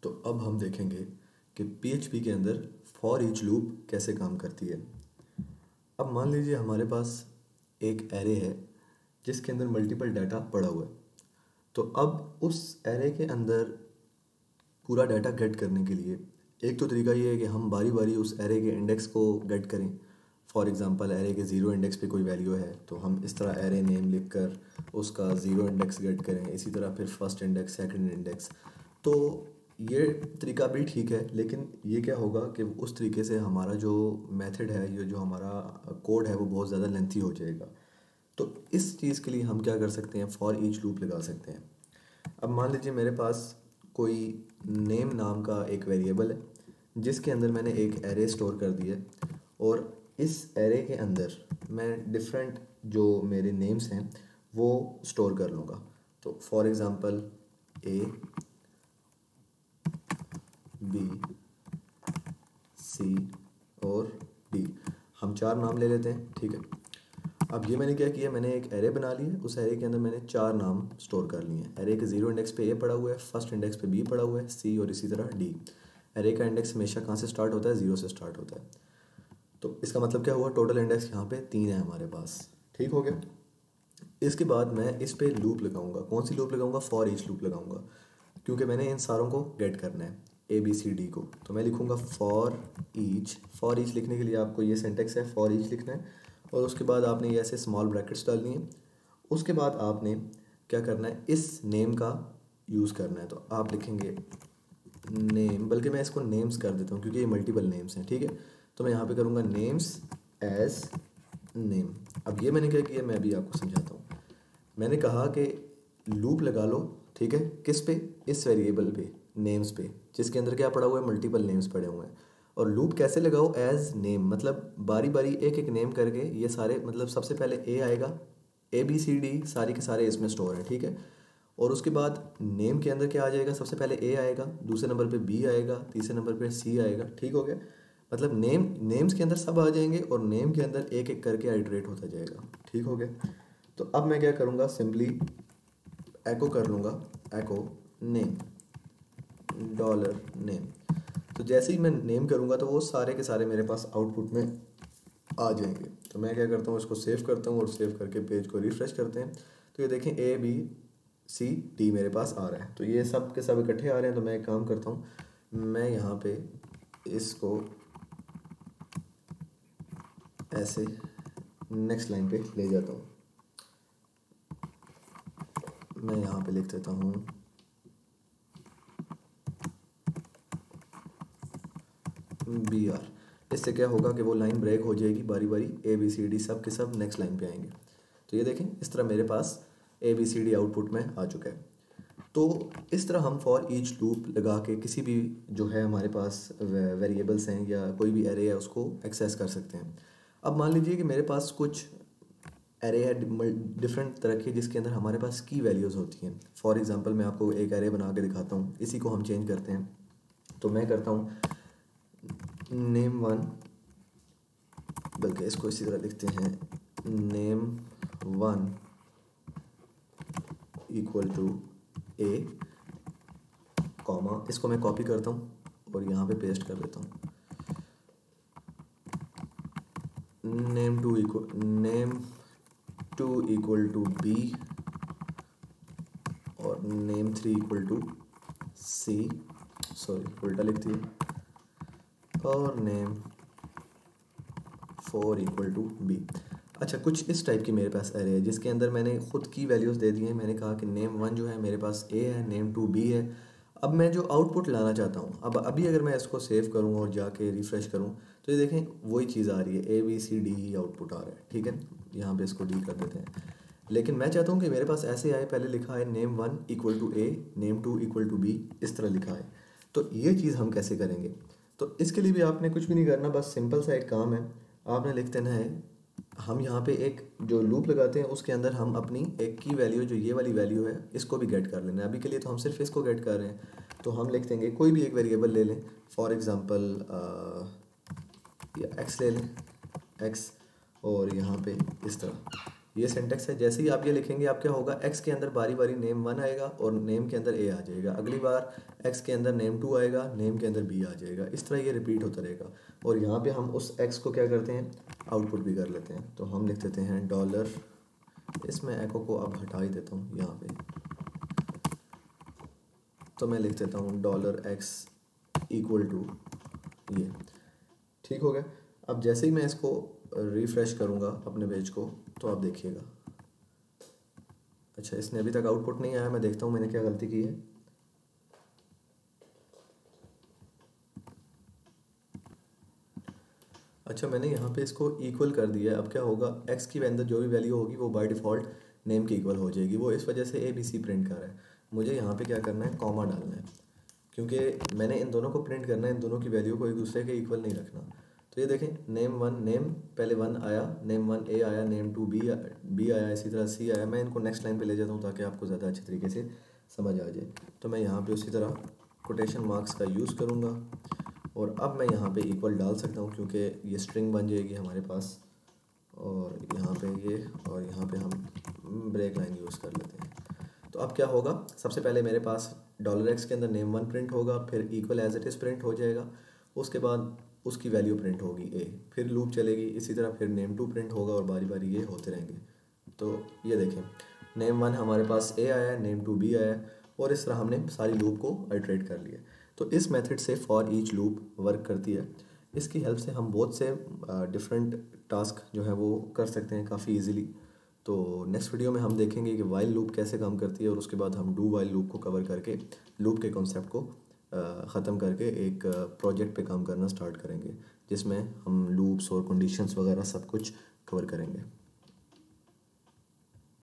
तो अब हम देखेंगे कि PHP के अंदर फॉर ईच लूप कैसे काम करती है। अब मान लीजिए हमारे पास एक एरे है जिसके अंदर मल्टीपल डाटा पड़ा हुआ है। तो अब उस एरे के अंदर पूरा डाटा गेट करने के लिए एक तो तरीका ये है कि हम बारी बारी उस एरे के इंडेक्स को गेट करें। फॉर एग्जांपल एरे के 0 इंडेक्स पे कोई वैल्यू है तो हम इस तरह एरे नेम लिख कर उसका 0 इंडेक्स गेट करें। इसी तरह फिर फर्स्ट इंडेक्स, सेकंड इंडेक्स। तो ये तरीका भी ठीक है, लेकिन ये क्या होगा कि उस तरीके से हमारा जो मेथड है, ये जो हमारा कोड है, वो बहुत ज़्यादा लेंथी हो जाएगा। तो इस चीज़ के लिए हम क्या कर सकते हैं, फॉर ईच लूप लगा सकते हैं। अब मान लीजिए मेरे पास कोई नेम नाम का एक वेरिएबल है जिसके अंदर मैंने एक एरे स्टोर कर दिया है, और इस एरे के अंदर मैं डिफरेंट जो मेरे नेम्स हैं वो स्टोर कर लूँगा। तो for example A, B, C और D, हम 4 नाम ले लेते हैं, ठीक है। अब ये मैंने क्या किया, मैंने एक एरे बना ली है। उस एरे के अंदर मैंने 4 नाम स्टोर कर लिए हैं। एरे के 0 इंडेक्स पे A पड़ा हुआ है, फर्स्ट इंडेक्स पे B पड़ा हुआ है, C और इसी तरह D। एरे का इंडेक्स हमेशा कहाँ से स्टार्ट होता है, 0 से स्टार्ट होता है। तो इसका मतलब क्या हुआ, टोटल इंडेक्स यहाँ पे 3 है हमारे पास, ठीक हो गया। इसके बाद मैं इस पे लूप लगाऊंगा। कौन सी लूप लगाऊंगा, फॉर ईच लूप लगाऊंगा, क्योंकि मैंने इन सारों को गेट करना है, ABCD को। तो मैं लिखूंगा फॉर ईच। फॉर ईच लिखने के लिए आपको ये सिंटेक्स है, फॉर ईच लिखना है, और उसके बाद आपने ये ऐसे स्मॉल ब्रैकेट्स डालनी है। उसके बाद आपने क्या करना है, इस नेम का यूज़ करना है। तो आप लिखेंगे नेम, बल्कि मैं इसको नेम्स कर देता हूँ क्योंकि ये मल्टीपल नेम्स हैं, ठीक है। तो मैं यहाँ पे करूँगा नेम्स एज नेम। अब ये मैंने क्या किया, मैं अभी आपको समझाता हूँ। मैंने कहा कि लूप लगा लो, ठीक है, किस पे, इस वेरिएबल पे, नेम्स पे, जिसके अंदर क्या पड़ा हुआ है, मल्टीपल नेम्स पड़े हुए हैं। और लूप कैसे लगाओ, एज नेम, मतलब बारी बारी एक एक नेम करके ये सारे, मतलब सबसे पहले A आएगा, ABCD सारी के सारे इसमें स्टोर है, ठीक है। और उसके बाद नेम के अंदर क्या आ जाएगा, सबसे पहले A आएगा, दूसरे नंबर पे B आएगा, तीसरे नंबर पे C आएगा, ठीक हो गया। मतलब नेम्स के अंदर सब आ जाएंगे और नेम के अंदर एक एक करके आइटरेट होता जाएगा, ठीक हो गया। तो अब मैं क्या करूँगा, सिंपली एको कर लूँगा, एको नेम डॉलर नेम। तो जैसे ही मैं नेम करूँगा तो वो सारे के सारे मेरे पास आउटपुट में आ जाएंगे। तो मैं क्या करता हूँ, इसको सेव करता हूँ और सेव करके पेज को रिफ्रेश करते हैं। तो ये देखें ABCD मेरे पास आ रहा है। तो ये सब के सब इकट्ठे आ रहे हैं। तो मैं एक काम करता हूँ, मैं यहाँ पे इसको ऐसे नेक्स्ट लाइन पे ले जाता हूँ। मैं यहाँ पे लिख देता हूँ BR। इससे क्या होगा कि वो लाइन ब्रेक हो जाएगी, बारी बारी ABCD सब के सब नेक्स्ट लाइन पे आएंगे। तो ये देखें, इस तरह मेरे पास ABCD आउटपुट में आ चुका है। तो इस तरह हम फॉर ईच लूप लगा के किसी भी जो है हमारे पास वेरिएबल्स हैं या कोई भी एरे है उसको एक्सेस कर सकते हैं। अब मान लीजिए कि मेरे पास कुछ एरे है डिफरेंट तरह के, जिसके अंदर हमारे पास की वैल्यूज़ होती हैं। फॉर एग्जांपल मैं आपको एक एरे बना के दिखाता हूँ, इसी को हम चेंज करते हैं। तो मैं करता हूँ name1, बल्कि इसको इसी तरह लिखते हैं name1 equal to A, comma, इसको मैं कॉपी करता हूँ और यहाँ पे पेस्ट कर देता हूँ। name2 इक्वल टू B और name3 equal to C, sorry उल्टा लिख दिया, और name4 इक्वल टू B। अच्छा, कुछ इस टाइप की मेरे पास एरे है जिसके अंदर मैंने खुद की वैल्यूज़ दे दी हैं। मैंने कहा कि name1 जो है मेरे पास A है, name2 B है। अब मैं जो आउटपुट लाना चाहता हूँ, अब अभी अगर मैं इसको सेव करूँ और जाके रिफ़्रेश करूँ तो ये देखें वही चीज़ आ रही है, ABCD ही आउटपुट आ रहा है, ठीक है। यहाँ पे इसको डी कर देते हैं। लेकिन मैं चाहता हूँ कि मेरे पास ऐसे आए, पहले लिखा है name1 equal to A, name2 equal to B, इस तरह लिखा है। तो ये चीज़ हम कैसे करेंगे, तो इसके लिए भी आपने कुछ भी नहीं करना, बस सिंपल सा एक काम है। आपने लिख देना है, हम यहाँ पे एक जो लूप लगाते हैं उसके अंदर हम अपनी एक की वैल्यू, जो ये वाली वैल्यू है, इसको भी गेट कर लेना है। अभी के लिए तो हम सिर्फ इसको गेट कर रहे हैं। तो हम लिख देंगे, कोई भी एक वेरिएबल ले लें, फॉर एग्जांपल या x ले लें, x, और यहाँ पे इस तरह ये सिंटेक्स है। जैसे ही आप ये लिखेंगे आप क्या होगा, एक्स के अंदर बारी बारी नेम 1 आएगा और नेम के अंदर ए आ जाएगा, अगली बार एक्स के अंदर नेम 2 आएगा, नेम के अंदर बी आ जाएगा, इस तरह ये रिपीट होता रहेगा। और यहाँ पे हम उस एक्स को क्या करते हैं, आउटपुट भी कर लेते हैं। तो हम लिख देते हैं डॉलर, इसमें एको को अब हटा ही देता हूँ यहाँ पे, तो मैं लिख देता हूँ डॉलर एक्स इक्वल टू ये। ठीक हो गया। अब जैसे ही मैं इसको रिफ़्रेश करूँगा अपने पेज को, तो आप देखिएगा, अच्छा इसने अभी तक आउटपुट नहीं आया। मैं देखता हूँ मैंने क्या गलती की है। अच्छा मैंने यहाँ पे इसको इक्वल कर दिया है। अब क्या होगा, एक्स की अंदर जो भी वैल्यू होगी वो बाय डिफ़ॉल्ट नेम के इक्वल हो जाएगी। वो इस वजह से ABC प्रिंट कर रहा है। मुझे यहाँ पे क्या करना है, कॉमा डालना है, क्योंकि मैंने इन दोनों को प्रिंट करना है, इन दोनों की वैल्यू को एक दूसरे के इक्वल नहीं रखना। तो ये देखें, नेम 1 नेम पहले 1 आया, नेम 1 ए आया, नेम 2 बी आया, इसी तरह सी आया। मैं इनको नेक्स्ट लाइन पे ले जाता हूँ ताकि आपको ज़्यादा अच्छे तरीके से समझ आ जाए। तो मैं यहाँ पे उसी तरह कोटेशन मार्क्स का यूज़ करूँगा और अब मैं यहाँ पे इक्वल डाल सकता हूँ क्योंकि ये स्ट्रिंग बन जाएगी हमारे पास। और यहाँ पे ये, और यहाँ पे हम ब्रेक लाइन यूज़ कर लेते हैं। तो अब क्या होगा, सबसे पहले मेरे पास डॉलर एक्स के अंदर नेम 1 प्रिंट होगा, फिर equal as it is print हो जाएगा, उसके बाद उसकी वैल्यू प्रिंट होगी ए, फिर लूप चलेगी, इसी तरह फिर नेम 2 प्रिंट होगा और बारी बारी ये होते रहेंगे। तो ये देखें, नेम 1 हमारे पास ए आया, नेम 2 बी आया, और इस तरह हमने सारी लूप को आइटरेट कर लिया। तो इस मेथड से फॉर ईच लूप वर्क करती है। इसकी हेल्प से हम बहुत से डिफरेंट टास्क जो है वो कर सकते हैं काफ़ी इजीली। तो नेक्स्ट वीडियो में हम देखेंगे कि वाइल लूप कैसे काम करती है, और उसके बाद हम डू वाइल लूप को कवर करके लूप के कॉन्सेप्ट को ख़त्म करके एक प्रोजेक्ट पे काम करना स्टार्ट करेंगे, जिसमें हम लूप्स और कंडीशंस वगैरह सब कुछ कवर करेंगे।